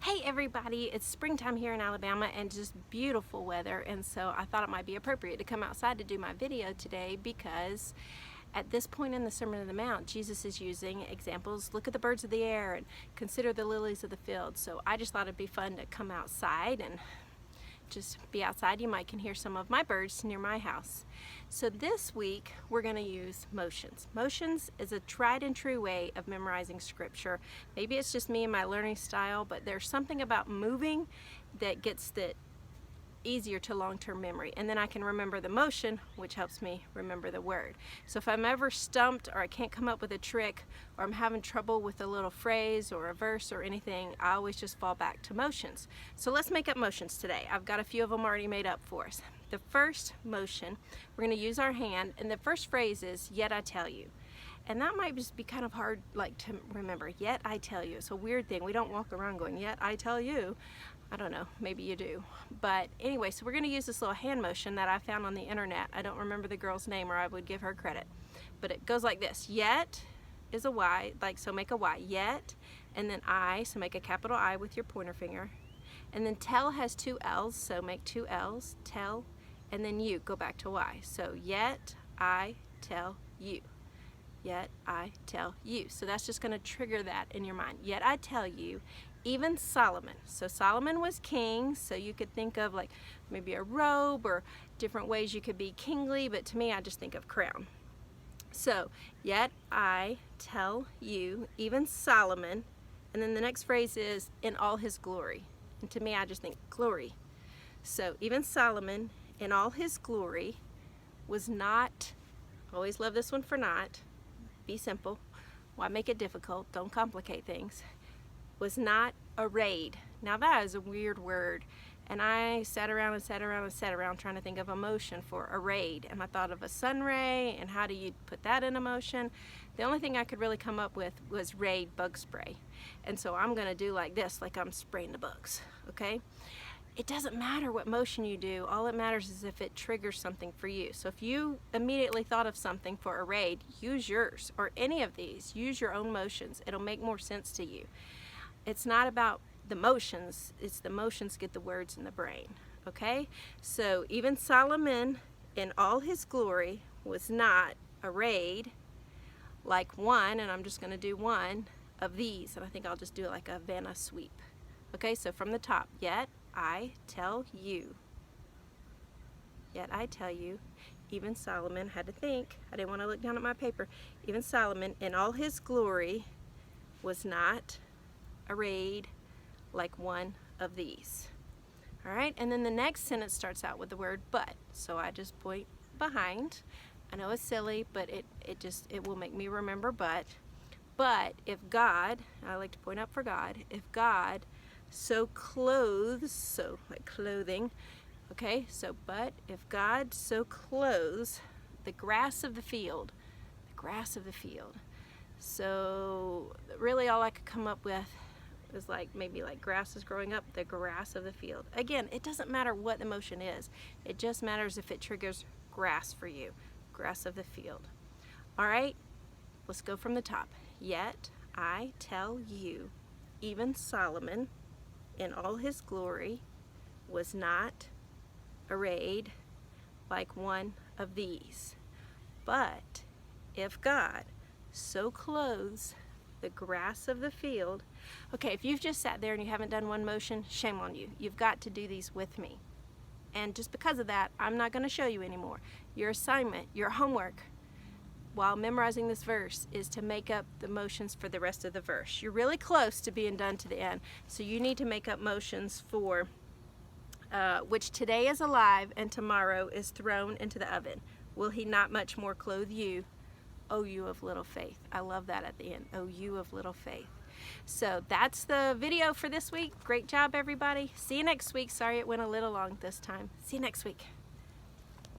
Hey everybody, it's springtime here in Alabama and just beautiful weather, and so I thought it might be appropriate to come outside to do my video today because at this point in the Sermon on the Mount, Jesus is using examples. Look at the birds of the air and consider the lilies of the field. So I just thought it'd be fun to come outside and just be outside. You might can hear some of my birds near my house. So this week we're going to use motions. Motions is a tried and true way of memorizing scripture. Maybe it's just me and my learning style, but there's something about moving that gets that easier to long-term memory, and then I can remember the motion, which helps me remember the word. So if I'm ever stumped or I can't come up with a trick or I'm having trouble with a little phrase or a verse or anything, I always just fall back to motions. So let's make up motions today. I've got a few of them already made up for us. The first motion, we're going to use our hand, and the first phrase is yet I tell you. And that might just be kind of hard to remember. Yet I tell you. It's a weird thing. We don't walk around going, yet I tell you. I don't know, maybe you do. But anyway, so we're going to use this little hand motion that I found on the internet. I don't remember the girl's name or I would give her credit. But it goes like this. Yet is a Y, so make a Y. Yet, and then I, so make a capital I with your pointer finger. And then tell has two L's, so make two L's, tell, and then you, go back to Y. So yet I tell you. Yet I tell you. So that's just going to trigger that in your mind. Yet I tell you, even Solomon. So Solomon was king, so you could think of like maybe a robe or different ways you could be kingly, but to me I just think of crown. So yet I tell you, even Solomon, and then the next phrase is in all his glory. And to me I just think glory. So even Solomon in all his glory was not, always love this one for not, be simple, why make it difficult, don't complicate things, was not arrayed. Now that is a weird word, and I sat around trying to think of a motion for arrayed, and I thought of a sun ray and how do you put that in a motion. The only thing I could really come up with was raid bug spray, and so I'm gonna do like this, like I'm spraying the bugs. Okay, it doesn't matter what motion you do, all that matters is if it triggers something for you. So if you immediately thought of something for arrayed, use yours, or any of these, use your own motions. It'll make more sense to you. It's not about the motions, it's the motions get the words in the brain, okay? So even Solomon in all his glory was not arrayed like one, and I'm just gonna do one of these, and I think I'll just do it like a Vanna sweep. Okay, so from the top, yet I tell you. Yet I tell you, even Solomon, had to think, I didn't want to look down at my paper, even Solomon in all his glory was not arrayed like one of these. All right, and then the next sentence starts out with the word but. So I just point behind. I know it's silly, but it will make me remember but. But if God, I like to point up for God, if God so clothes, so like clothing, okay, so but if God so clothes the grass of the field, so really all I could come up with is like maybe like grass is growing up, the grass of the field. Again, it doesn't matter what the motion is, it just matters if it triggers grass for you, grass of the field. All right, let's go from the top. Yet I tell you, even Solomon in all his glory was not arrayed like one of these. But if God so clothes the grass of the field. Okay, if you've just sat there and you haven't done one motion, shame on you. You've got to do these with me. And just because of that, I'm not going to show you anymore. Your assignment, your homework, while memorizing this verse, is to make up the motions for the rest of the verse. You're really close to being done to the end, so you need to make up motions for which today is alive and tomorrow is thrown into the oven. Will he not much more clothe you, O you of little faith? I love that at the end, O you of little faith. So that's the video for this week. Great job, everybody. See you next week. Sorry it went a little long this time. See you next week.